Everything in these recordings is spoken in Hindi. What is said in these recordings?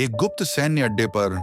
एक गुप्त सैन्य अड्डे पर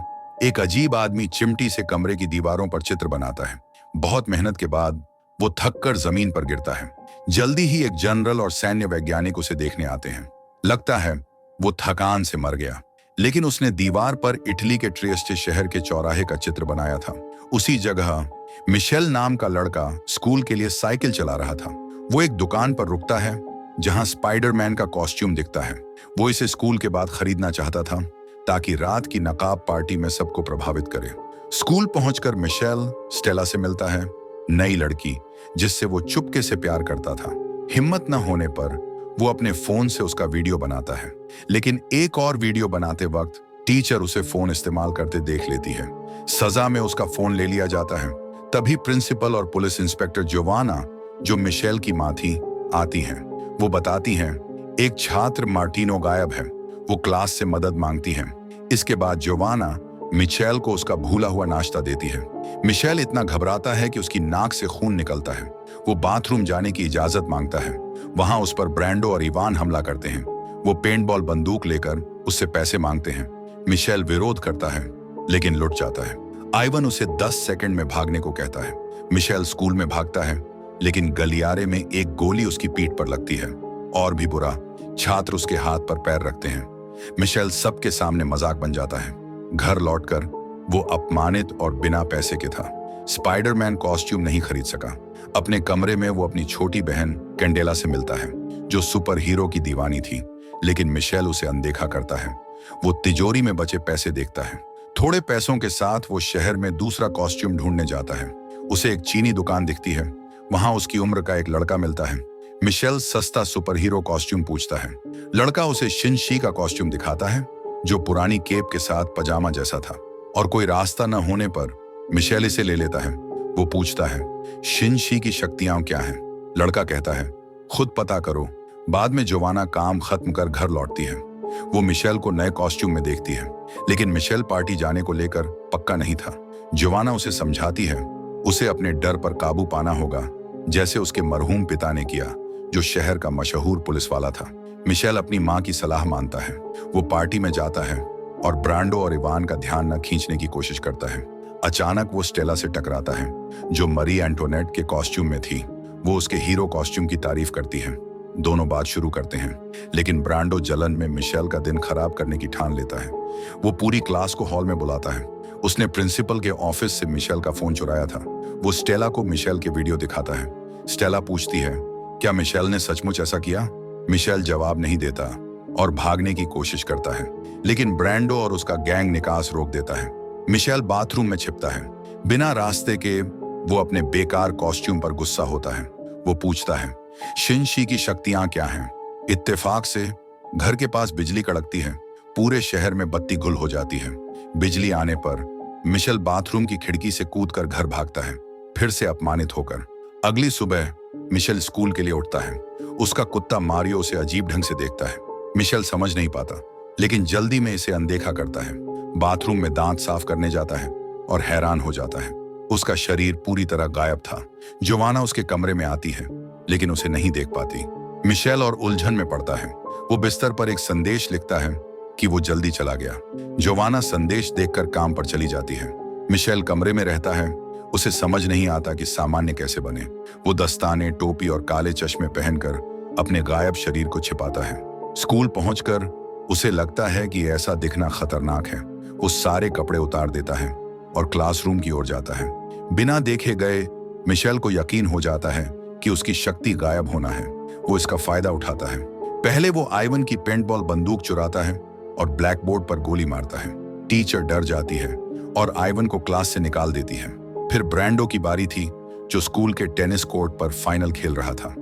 एक अजीब आदमी चिमटी से कमरे की दीवारों पर चित्र बनाता है। बहुत मेहनत के बाद वो थककर जमीन पर गिरता है। जल्दी ही एक जनरल और सैन्य वैज्ञानिक उसे देखने आते हैं। लगता है वो थकान से मर गया, लेकिन उसने दीवार पर इटली के ट्रिएस्टे शहर के चौराहे का चित्र बनाया था। उसी जगह मिशेल नाम का लड़का स्कूल के लिए साइकिल चला रहा था। वो एक दुकान पर रुकता है जहां स्पाइडरमैन का कॉस्ट्यूम दिखता है। वो इसे स्कूल के बाद खरीदना चाहता था ताकि रात की नकाब पार्टी में सबको प्रभावित करे। स्कूल पहुंचकर मिशेल स्टेला से मिलता है, नई लड़की जिससे वो चुपके से प्यार करता था। हिम्मत न होने पर वो अपने फोन से उसका वीडियो बनाता है, लेकिन एक और वीडियो बनाते वक्त टीचर उसे फोन इस्तेमाल करते देख लेती है। सजा में उसका फोन ले लिया जाता है। तभी प्रिंसिपल और पुलिस इंस्पेक्टर जोवाना, जो मिशेल की मां थी, आती हैं। वो बताती हैं एक छात्र मार्टिनो गायब है। वो क्लास से मदद मांगती है। इसके बाद जोवाना मिशेल को उसका भूला हुआ नाश्ता देती है। मिशेल इतना घबराता है कि उसकी नाक से खून निकलता है। वो बाथरूम जाने की इजाजत मांगता है। वहां उस पर ब्रांडो और इवान हमला करते हैं। वो पेंटबॉल बंदूक लेकर उससे पैसे मांगते हैं। मिशेल विरोध करता है, लेकिन लुट जाता है। आइवन उसे 10 सेकंड में भागने को कहता है। मिशेल स्कूल में भागता है, लेकिन गलियारे में एक गोली उसकी पीठ पर लगती है। और भी बुरा, छात्र उसके हाथ पर पैर रखते हैं। मिशेल सबके सामने मजाक बन जाता है। घर लौटकर वो अपमानित और बिना पैसे के था। स्पाइडरमैन कॉस्ट्यूम नहीं खरीद सका। अपने कमरे में वो अपनी छोटी बहन कैंडेला से मिलता है, जो सुपर हीरो की दीवानी थी, लेकिन मिशेल उसे अनदेखा करता है। वो तिजोरी में बचे पैसे देखता है। थोड़े पैसों के साथ वो शहर में दूसरा कॉस्ट्यूम ढूंढने जाता है। उसे एक चीनी दुकान दिखती है। वहां उसकी उम्र का एक लड़का मिलता है। मिशेल सस्ता सुपर हीरो कॉस्ट्यूम पूछता है। लड़का उसे शिनशी का कॉस्ट्यूम दिखाता है, जो पुरानी केप के साथ पजामा जैसा था। और कोई रास्ता न होने पर मिशेल इसे ले लेता है। वो पूछता है शिनशी की शक्तियां क्या हैं? लड़का कहता है खुद पता करो। बाद में जोवाना काम खत्म कर घर लौटती है। वो मिशेल को नए कॉस्ट्यूम में देखती है, लेकिन मिशेल पार्टी जाने को लेकर पक्का नहीं था। जोवाना उसे समझाती है उसे अपने डर पर काबू पाना होगा, जैसे उसके मरहूम पिता ने किया, जो शहर का मशहूर पुलिस वाला था। मिशेल अपनी मां की सलाह मानता है। वो पार्टी में जाता है और ब्रांडो और इवान का ध्यान न खींचने की कोशिश करता है। अचानक वो स्टेला से टकराता है, जो मरी एंटोनेट के कॉस्ट्यूम में थी। वो उसके हीरो कॉस्ट्यूम की तारीफ करती है। दोनों बात शुरू करते हैं, लेकिन ब्रांडो जलन में मिशेल का दिन खराब करने की ठान लेता है। वो पूरी क्लास को हॉल में बुलाता है। उसने प्रिंसिपल के ऑफिस से मिशेल का फोन चुराया था। वो स्टेला को मिशेल के वीडियो दिखाता है। स्टेला पूछती है क्या मिशेल ने सचमुच ऐसा किया? मिशेल जवाब नहीं देता और भागने की कोशिश करता है, लेकिन ब्रांडो और उसका गैंग निकास रोक देता है। मिशेल बाथरूम में छिपता है। बिना रास्ते के वो अपने बेकार कॉस्ट्यूम पर गुस्सा होता है। वो पूछता है शिनशी की शक्तियां क्या हैं? इत्तेफाक से घर के पास बिजली कड़कती है। पूरे शहर में बत्ती गुल हो जाती है। बिजली आने पर मिशेल बाथरूम की खिड़की से कूदकर घर भागता है, फिर से अपमानित होकर। अगली सुबह मिशेल स्कूल के लिए उठता है। उसका कुत्ता मारियो उसे अजीब ढंग से देखता है। मिशेल समझ नहीं पाता, लेकिन जल्दी में इसे अनदेखा करता है। बाथरूम में दांत साफ करने जाता है और हैरान हो जाता है। उसका शरीर पूरी तरह गायब था। जोवाना उसके कमरे में आती है, लेकिन उसे नहीं देख पाती। मिशेल और उलझन में पड़ता है। वो बिस्तर पर एक संदेश लिखता है कि वो जल्दी चला गया। जोवाना संदेश देखकर काम पर चली जाती है। मिशेल कमरे में रहता है। उसे समझ नहीं आता कि सामान्य कैसे बने। वो दस्ताने, टोपी और काले चश्मे पहनकर अपने गायब शरीर को छिपाता है। स्कूल पहुंचकर उसे लगता है कि ऐसा दिखना खतरनाक है। वो सारे कपड़े उतार देता है और क्लासरूम की ओर जाता है। बिना देखे गए मिशेल को यकीन हो जाता है कि उसकी शक्ति गायब होना है। वो इसका फायदा उठाता है। पहले वो आइवन की पेंटबॉल बंदूक चुराता है और ब्लैक बोर्ड पर गोली मारता है। टीचर डर जाती है और आइवन को क्लास से निकाल देती है। फिर ब्रांडो की बारी थी, जो स्कूल के टेनिस कोर्ट पर फाइनल खेल रहा था।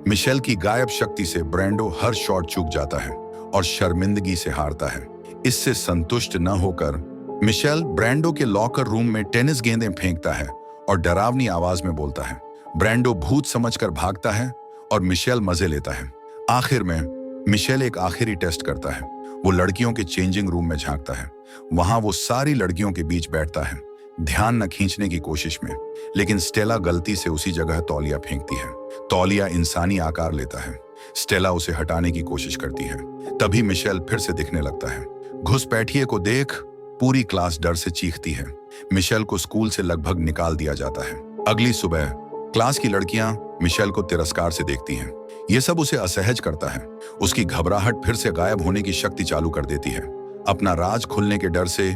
मिशेल की गायब शक्ति से ब्रांडो हर शॉट चूक जाता है और शर्मिंदगी से हारता है। इससे संतुष्ट न होकर मिशेल ब्रांडो के लॉकर रूम में टेनिस गेंदें फेंकता है और डरावनी आवाज में बोलता है। ब्रांडो भूत समझकर भागता है और मिशेल मजे लेता है। आखिर में मिशेल एक आखिरी टेस्ट करता है। वो लड़कियों के चेंजिंग रूम में झांकता है। वहां वो सारी लड़कियों के बीच बैठता है, ध्यान न खींचने की कोशिश में, लेकिन स्टेला गलती से उसी जगह तौलिया फेंकती है। तौलिया इंसानी आकार लेता है। स्टेला उसे हटाने की कोशिश करती है। तभी मिशेल फिर से दिखने लगता है। घुसपैठिए को देख पूरी क्लास डर से चीखती है। मिशेल को स्कूल से लगभग निकाल दिया जाता है। अगली सुबह क्लास की लड़कियां मिशेल को तिरस्कार से देखती हैं। ये सब उसे असहज करता है। उसकी घबराहट फिर से गायब होने की शक्ति चालू कर देती है। अपना राज खुलने के डर से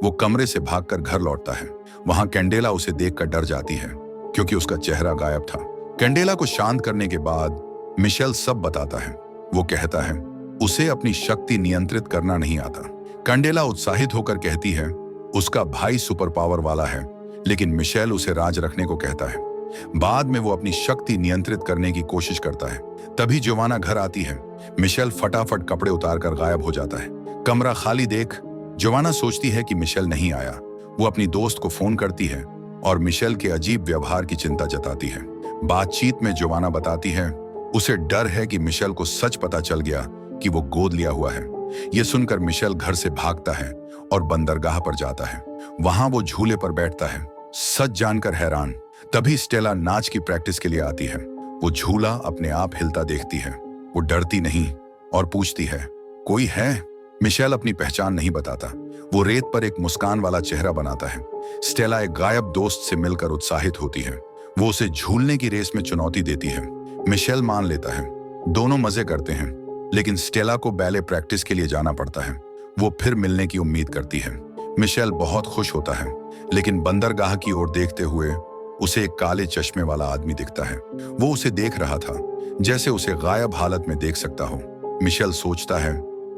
वो कमरे से भागकर घर लौटता है। वहां कैंडेला उसे देखकर डर जाती है क्योंकि उसका चेहरा गायब था। कैंडेला को शांत करने के बाद मिशेल सब बताता है। वो कहता है उसे अपनी शक्ति नियंत्रित करना नहीं आता। कैंडेला उत्साहित होकर कहती है उसका भाई सुपर पावर वाला है, लेकिन मिशेल उसे राज रखने को कहता है। बाद में वो अपनी शक्ति नियंत्रित करने की कोशिश करता है। तभी जोवाना घर आती है। मिशेल फटाफट कपड़े उतारकर गायब हो जाता है। कमरा खाली देख जोवाना सोचती है कि मिशेल नहीं आया। वो अपनी दोस्त को फोन करती है और मिशेल के अजीब व्यवहार की चिंता जताती है। बातचीत में जोवाना बताती है उसे डर है कि मिशेल को सच पता चल गया कि वो गोद लिया हुआ है। ये सुनकर मिशेल घर से भागता है और बंदरगाह पर जाता है। वहां वो झूले पर बैठता है, सच जानकर हैरान। तभी स्टेला नाच की प्रैक्टिस के लिए आती है। वो झूला अपने आप हिलता देखती है। वो डरती नहीं और पूछती है कोई है? मिशेल अपनी पहचान नहीं बताता। वो रेत पर एक मुस्कान वाला चेहरा बनाता है। स्टेला एक गायब दोस्त से मिलकर उत्साहित होती है। वो उसे झूलने की रेस में चुनौती देती है। मिशेल मान लेता है। दोनों मजे करते हैं, लेकिन स्टेला को बैले प्रैक्टिस के लिए जाना पड़ता है। वो फिर मिलने की उम्मीद करती है। मिशेल बहुत खुश होता है, लेकिन बंदरगाह की ओर देखते हुए उसे एक काले चश्मे वाला आदमी दिखता है। वो उसे देख रहा था जैसे उसे गायब हालत में देख सकता हो। मिशेल सोचता है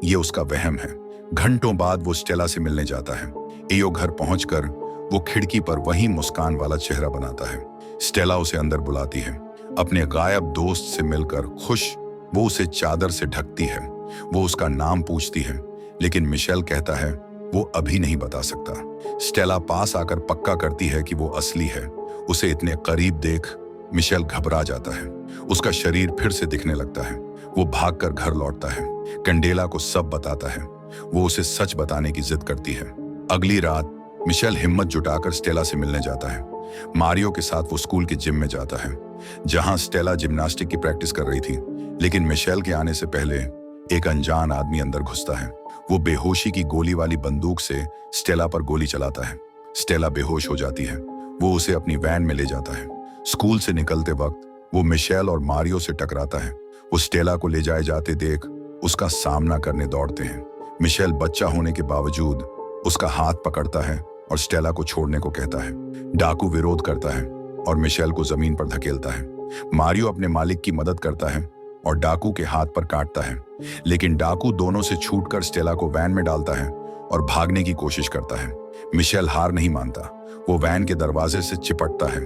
ये उसका वहम है। घंटों बाद वो स्टेला से मिलने जाता है। एयो घर पहुंचकर वो खिड़की पर वही मुस्कान वाला चेहरा बनाता है। स्टेला उसे अंदर बुलाती है। अपने गायब दोस्त से मिलकर खुश वो उसे चादर से ढकती है। वो उसका नाम पूछती है, लेकिन मिशेल कहता है वो अभी नहीं बता सकता। स्टेला पास आकर पक्का करती है कि वो असली है। उसे इतने करीब देख मिशेल घबरा जाता है। उसका शरीर फिर से दिखने लगता है। वो भागकर घर लौटता है। कैंडेला को सब बताता है। वो उसे सच बताने की जिद करती है। अगली रात मिशेल हिम्मत जुटाकर स्टेला से मिलने जाता है। मारियो के साथ वो स्कूल के जिम में जाता है, जहां स्टेला जिम्नास्टिक की प्रैक्टिस कर रही थी। लेकिन मिशेल के आने से पहले एक अनजान आदमी अंदर घुसता है। वो बेहोशी की गोली वाली बंदूक से स्टेला पर गोली चलाता है। स्टेला बेहोश हो जाती है। वो उसे अपनी वैन में ले जाता है। स्कूल से निकलते वक्त वो मिशेल और मारियो से टकराता है। वो स्टेला को ले जाए जाते देख उसका सामना करने दौड़ते हैं। मिशेल बच्चा होने के बावजूद उसका हाथ पकड़ता है और स्टेला को छोड़ने को कहता है। डाकू विरोध करता है और मिशेल को जमीन पर धकेलता है। मारियो अपने मालिक की मदद करता है और डाकू के हाथ पर काटता है, लेकिन डाकू दोनों से छूटकर स्टेला को वैन में डालता है और भागने की कोशिश करता है। मिशेल हार नहीं मानता। वो वैन के दरवाजे से चिपटता है,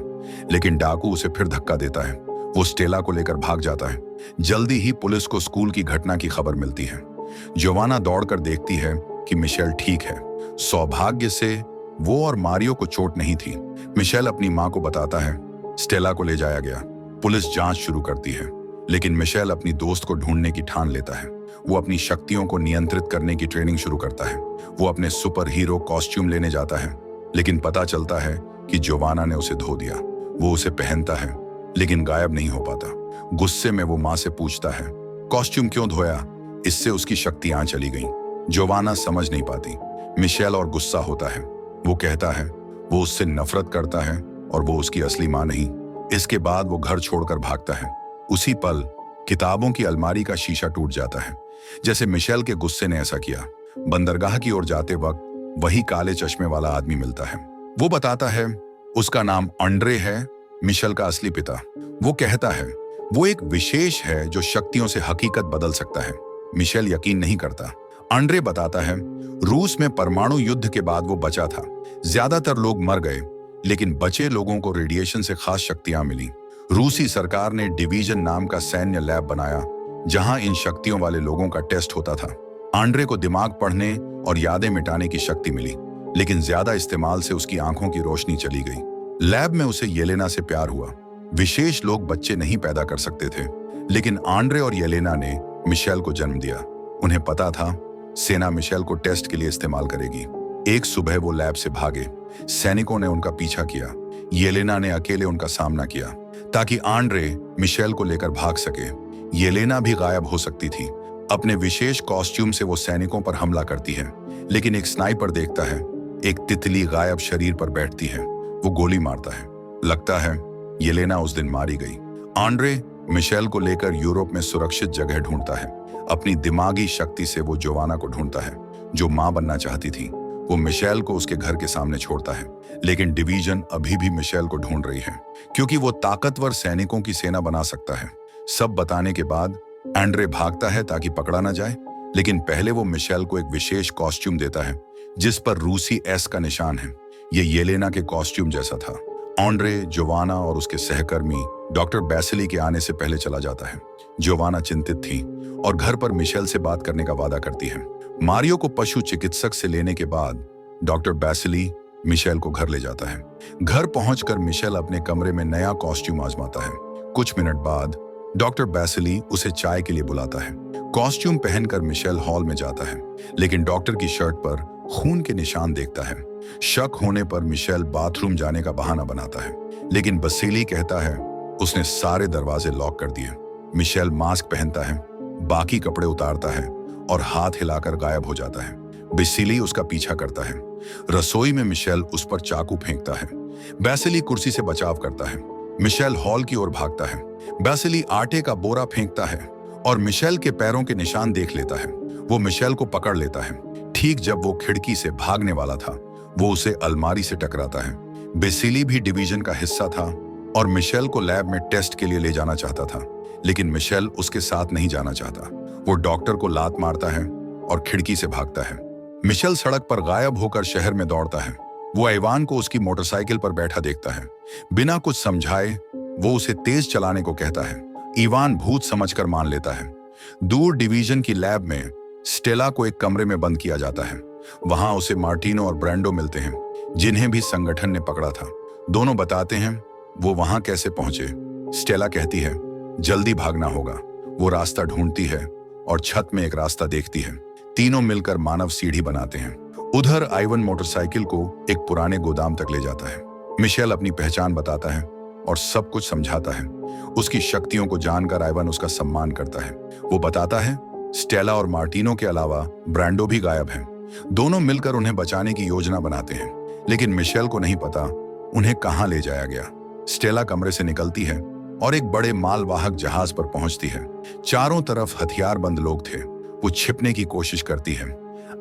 लेकिन डाकू उसे फिर धक्का देता है। वो स्टेला को लेकर भाग जाता है। जल्दी ही पुलिस को स्कूल की घटना की खबर मिलती है। जोवाना दौड़कर देखती है कि मिशेल ठीक है। सौभाग्य से वो और मारियो को चोट नहीं थी। मिशेल अपनी मां को बताता है स्टेला को ले जाया गया। पुलिस जांच शुरू करती है, लेकिन मिशेल अपनी दोस्त को ढूंढने की ठान लेता है। वो अपनी शक्तियों को नियंत्रित करने की ट्रेनिंग शुरू करता है। वो अपने सुपर हीरो कॉस्ट्यूम लेने जाता है, लेकिन पता चलता है कि जोवाना ने उसे धो दिया। वो उसे पहनता है, लेकिन गायब नहीं हो पाता। गुस्से में वो मां से पूछता है कॉस्ट्यूम क्यों धोया? इससे उसकी शक्तियां चली गईं। जोवाना समझ नहीं पाती। मिशेल और गुस्सा होता है। वो कहता है वो उससे नफरत करता है और वो उसकी असली मां नहीं। इसके बाद वो घर छोड़कर भागता है। उसी पल किताबों की अलमारी का शीशा टूट जाता है, जैसे मिशेल के गुस्से ने ऐसा किया। बंदरगाह की ओर जाते वक्त वही काले चश्मे वाला आदमी मिलता है। वो बताता है उसका नाम आंड्रे है, मिशेल का असली पिता। वो कहता है वो एक विशेष है जो शक्तियों से हकीकत बदल सकता है। मिशेल यकीन नहीं करता। आंड्रे बताता है रूस में परमाणु युद्ध के बाद वो बचा था। ज्यादातर लोग मर गए, लेकिन बचे लोगों को रेडिएशन से खास शक्तियां मिली। रूसी सरकार ने डिवीजन नाम का सैन्य लैब बनाया, जहां इन शक्तियों वाले लोगों का टेस्ट होता था। आंड्रे को दिमाग पढ़ने और यादें मिटाने की शक्ति मिली, लेकिन ज्यादा इस्तेमाल से उसकी आंखों की रोशनी चली गई। लैब में उसे येलेना से प्यार हुआ। विशेष लोग बच्चे नहीं पैदा कर सकते थे, लेकिन आंड्रे और येलेना ने मिशेल को जन्म दिया। उन्हें पता था सेना मिशेल को टेस्ट के लिए इस्तेमाल करेगी। एक सुबह वो लैब से भागे। सैनिकों ने उनका पीछा किया। येलेना ने अकेले उनका सामना किया ताकि आंड्रे मिशेल को लेकर भाग सके। येलेना भी गायब हो सकती थी। अपने विशेष कॉस्ट्यूम से वो सैनिकों पर हमला करती है, लेकिन एक स्नाइपर देखता है एक तितली गायब शरीर पर बैठती है। वो गोली मारता है। लगता है येलेना उस दिन मारी गई। आंड्रे मिशेल को लेकर यूरोप में सुरक्षित जगह ढूंढता है। अपनी दिमागी शक्ति से वो जोवाना को ढूंढता है जो मां बनना चाहती थी। वो मिशेल को उसके घर के सामने छोड़ता है, लेकिन डिवीजन अभी भी मिशेल को ढूंढ रही है क्योंकि वो ताकतवर सैनिकों की सेना बना सकता है। सब बताने के बाद एंड्रे भागता है ताकि पकड़ा ना जाए, लेकिन पहले वो मिशेल को एक विशेष कॉस्ट्यूम देता है जिस पर रूसी एस का निशान है। ये येलेना के कॉस्ट्यूम जैसा था। आंड्रे, जोवाना और उसके सहकर्मी डॉक्टर बैसिली के आने से पहले चला जाता है। जोवाना चिंतित थी और घर पर मिशेल से बात करने का वादा करती है। मारियो को पशु चिकित्सक से लेने के बाद डॉक्टर बैसिली मिशेल को घर ले जाता है। घर पहुंचकर मिशेल अपने कमरे में नया कॉस्ट्यूम आजमाता है। कुछ मिनट बाद डॉक्टर बैसिली उसे चाय के लिए बुलाता है। कॉस्ट्यूम पहनकर मिशेल हॉल में जाता है, लेकिन डॉक्टर की शर्ट पर खून के निशान देखता है। शक होने पर मिशेल बाथरूम जाने का बहाना बनाता है, लेकिन बैसिली कहता है उसने सारे दरवाजे लॉक कर दिए। मिशेल मास्क पहनता है, बाकी कपड़े उतारता है और हाथ हिलाकर गायब हो जाता है। बैसिली उसका पीछा करता है। रसोई में मिशेल उस पर चाकू फेंकता है। बैसिली कुर्सी से बचाव करता है। मिशेल हॉल की ओर भागता है। बैसिली आटे का बोरा फेंकता है और मिशेल के पैरों के निशान देख लेता है। वो मिशेल को पकड़ लेता है। ठीक जब वो खिड़की से भागने वाला था, वो उसे अलमारी से टकराता है। बैसिली भी डिवीजन का हिस्सा था और मिशेल को लैब में टेस्ट के लिए ले जाना चाहता था, लेकिन मिशेल उसके साथ नहीं जाना चाहता। वो डॉक्टर को लात मारता है और खिड़की से भागता है। मिशेल सड़क पर गायब होकर शहर में दौड़ता है। वो इवान को उसकी मोटरसाइकिल पर बैठा देखता है। बिना कुछ समझाए वो उसे तेज चलाने को कहता है। इवान भूत समझकर मान लेता है। दूर डिवीजन की लैब में स्टेला को एक कमरे में बंद किया जाता है। वहां उसे मार्टिनो और ब्रांडो मिलते हैं, जिन्हें भी संगठन ने पकड़ा था। दोनों बताते हैं वो वहां कैसे पहुंचे। स्टेला कहती है जल्दी भागना होगा। वो रास्ता ढूंढती है और छत में एक रास्ता देखती है। तीनों मिलकर मानव सीढ़ी बनाते हैं। उधर आइवन मोटरसाइकिल को एक पुराने गोदाम तक ले जाता है। मिशेल अपनी पहचान बताता है और सब कुछ समझाता है। उसकी शक्तियों को जानकर आइवन उसका सम्मान करता है। वो बताता है स्टेला और मार्टिनो के अलावा ब्रांडो भी गायब हैं। दोनों मिलकर उन्हें बचाने की योजना बनाते हैं, लेकिन मिशेल को नहीं पता उन्हें कहां ले जाया गया। स्टेला कमरे से निकलती है और एक बड़े मालवाहक जहाज पर पहुंचती है। चारों तरफ हथियारबंद लोग थे। वो छिपने की कोशिश करती है।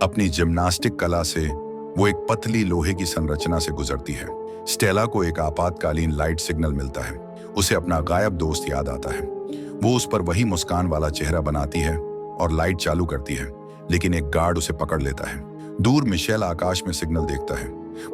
अपनी जिम्नास्टिक कला से वो एक पतली लोहे की संरचना से गुजरती है। स्टेला को एक आपातकालीन लाइट सिग्नल मिलता है। उसे अपना गायब दोस्त याद आता है। वो उस पर वही मुस्कान वाला चेहरा बनाती है और लाइट चालू करती है, लेकिन एक गार्ड उसे पकड़ लेता है। दूर मिशेल आकाश में सिग्नल देखता है।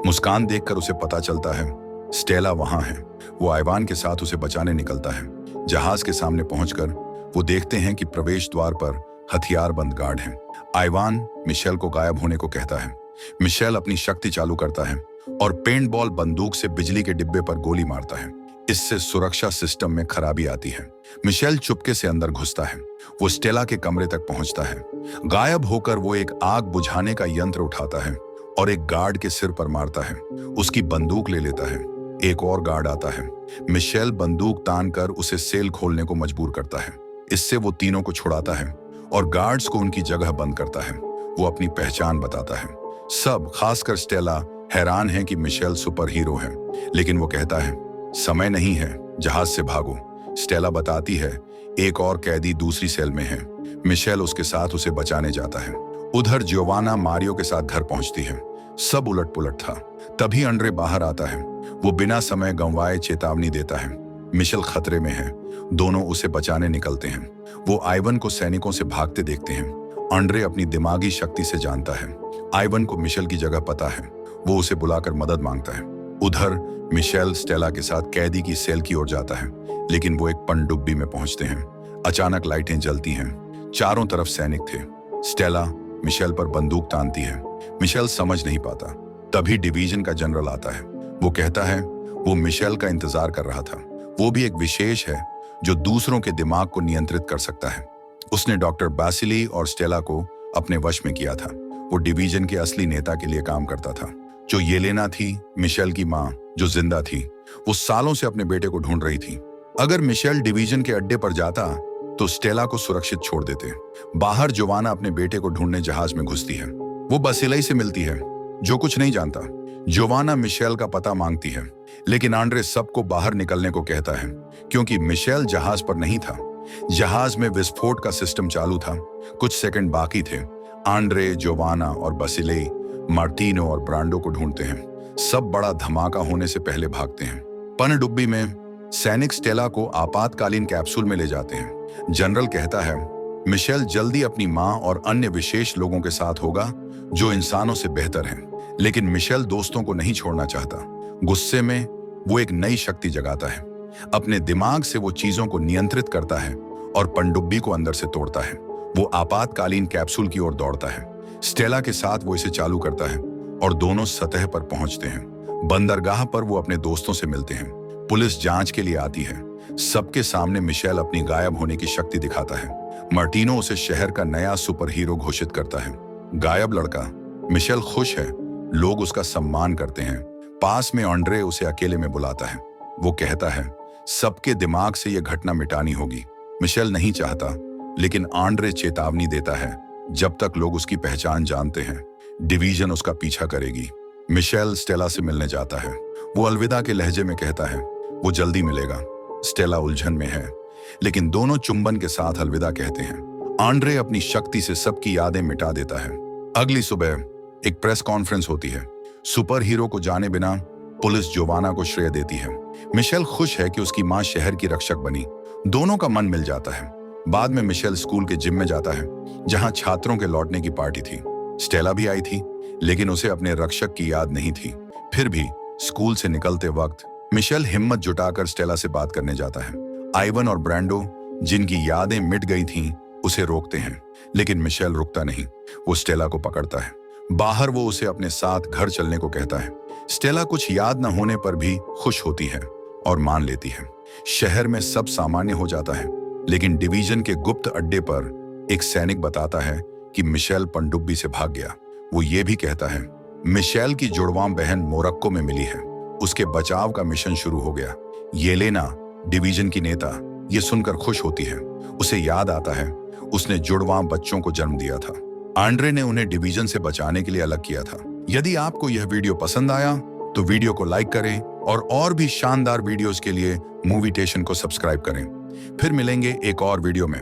मुस्कान देखकर उसे पता चलता है स्टेला वहां है। वो आइवान के साथ उसे बचाने निकलता है। जहाज के सामने पहुंचकर वो देखते हैं कि प्रवेश द्वार पर हथियारबंद गार्ड हैं। आइवान मिशेल को गायब होने को कहता है। मिशेल अपनी शक्ति चालू करता है और पेंटबॉल बंदूक से बिजली के डिब्बे पर गोली मारता है। इससे सुरक्षा सिस्टम में खराबी आती है। मिशेल चुपके से अंदर घुसता है। वो स्टेला के कमरे तक पहुंचता है। गायब होकर वो एक आग बुझाने का यंत्र उठाता है और एक गार्ड के सिर पर मारता है। उसकी बंदूक ले लेता है। एक और गार्ड आता है। मिशेल बंदूक तानकर उसे सेल खोलने को मजबूर करता है। इससे वो तीनों को छुड़ाता है और गार्ड्स को उनकी जगह बंद करता है। वो अपनी पहचान बताता है। सब, खासकर स्टेला, हैरान है कि मिशेल सुपर हीरो है, लेकिन वो कहता है समय नहीं है, जहाज से भागो। स्टेला बताती है एक और कैदी दूसरी सेल में है। मिशेल उसके साथ उसे बचाने जाता है। उधर जियोवाना मारियो के साथ घर पहुंचती है। सब उलट पुलट था। तभी अंड्रे बाहर आता है। वो बिना समय गंवाए चेतावनी देता है मिशेल खतरे में है। दोनों उसे बचाने निकलते हैं। वो आइवन को सैनिकों से भागते देखते हैं। अंड्रे अपनी दिमागी शक्ति से जानता है आइवन को मिशेल की जगह पता है। वो उसे बुलाकर मदद मांगता है। उधर मिशेल स्टेला के साथ कैदी की सेल की ओर जाता है, लेकिन वो एक पनडुब्बी में पहुंचते हैं। अचानक लाइटें जलती हैं। चारों तरफ सैनिक थे। स्टेला मिशेल पर बंदूक तानती है। मिशेल समझ नहीं पाता। तभी डिवीजन का जनरल आता है। वो कहता है वो मिशेल का इंतजार कर रहा था। वो भी एक विशेष है जो दूसरों के दिमाग को नियंत्रित कर सकता है। उसने डॉक्टर बैसिली और स्टेला को अपने वश में किया था। वो डिवीजन के असली नेता के लिए काम करता था। जो येलेना थी, मिशेल की मां, जो जिंदा थी, वो सालों से अपने बेटे को ढूंढ रही थी। अगर मिशेल डिवीजन के अड्डे पर जाता तो स्टेला को सुरक्षित छोड़ देते। बाहर जोवाना अपने बेटे को ढूंढने जहाज में घुसती है। वो बसिलई से मिलती है, जो कुछ नहीं जानता। जोवाना मिशेल का पता मांगती है, लेकिन आंड्रे सबको बाहर निकलने को कहता है क्योंकि मिशेल जहाज पर नहीं था। जहाज में विस्फोट का सिस्टम चालू था। कुछ सेकंड बाकी थे। आंड्रे, जोवाना और बसिलई मार्टिनो और ब्रांडो को ढूंढते हैं। सब बड़ा धमाका होने से पहले भागते हैं। पनडुब्बी में सैनिक स्टेला को आपातकालीन कैप्सूल में ले जाते हैं। जनरल कहता है मिशेल जल्दी अपनी मां और अन्य विशेष लोगों के साथ होगा जो इंसानों से बेहतर हैं। लेकिन मिशेल दोस्तों को नहीं छोड़ना चाहता। गुस्से में वो एक नई शक्ति जगाता है। अपने दिमाग से वो चीजों को नियंत्रित करता है और पनडुब्बी को अंदर से तोड़ता है। वो आपातकालीन कैप्सूल की ओर दौड़ता है। स्टेला के साथ वो इसे चालू करता है और दोनों सतह पर पहुंचते हैं। बंदरगाह पर वो अपने दोस्तों से मिलते हैं। पुलिस जांच के लिए आती है। सबके सामने मिशेल अपनी गायब होने की शक्ति दिखाता है। मार्टिनो उसे शहर का नया सुपर हीरो घोषित करता है। गायब लड़का। मिशेल खुश है। लोग उसका सम्मान करते हैं। पास में आंड्रे उसे अकेले में बुलाता है। वो कहता है सबके दिमाग से यह घटना मिटानी होगी। मिशेल नहीं चाहता, लेकिन आंड्रे चेतावनी देता है जब तक लोग उसकी पहचान जानते हैं, डिवीजन उसका पीछा करेगी। मिशेल स्टेला से मिलने जाता है। वो अलविदा के लहजे में कहता है वो जल्दी मिलेगा। स्टेला उलझन में है, लेकिन दोनों चुंबन के साथ अलविदा कहते हैं। आंड्रे अपनी शक्ति से सबकी यादें मिटा देता है। अगली सुबह एक प्रेस कॉन्फ्रेंस होती है। सुपर हीरो को जाने बिना पुलिस जोवाना को श्रेय देती है। मिशेल खुश है कि उसकी मां शहर की रक्षक बनी। दोनों का मन मिल जाता है। बाद में मिशेल स्कूल के जिम में जाता है, जहां छात्रों के लौटने की पार्टी थी। स्टेला भी आई थी, लेकिन उसे अपने रक्षक की याद नहीं थी। फिर भी स्कूल से निकलते वक्त मिशेल हिम्मत जुटाकर स्टेला से बात करने जाता है। आइवन और ब्रांडो, जिनकी यादें मिट गई थीं, उसे रोकते हैं, लेकिन मिशेल रुकता नहीं। वो स्टेला को पकड़ता है। बाहर वो उसे अपने साथ घर चलने को कहता है। स्टेला कुछ याद न होने पर भी खुश होती है और मान लेती है। शहर में सब सामान्य हो जाता है, लेकिन डिवीजन के गुप्त अड्डे पर एक सैनिक बताता है कि मिशेल पनडुब्बी से भाग गया। वो ये भी कहता है मिशेल की जुड़वां बहन मोरक्को में मिली है। उसके बचाव का मिशन शुरू हो गया। येलेना, डिवीजन की नेता, ये सुनकर खुश होती है। उसे याद आता है उसने जुड़वां बच्चों को जन्म दिया था। आंड्रे ने उन्हें डिवीजन से बचाने के लिए अलग किया था। यदि आपको यह वीडियो पसंद आया तो वीडियो को लाइक करें और भी शानदार वीडियोस के लिए मूवीटेशन को सब्सक्राइब करें। फिर मिलेंगे एक और वीडियो में।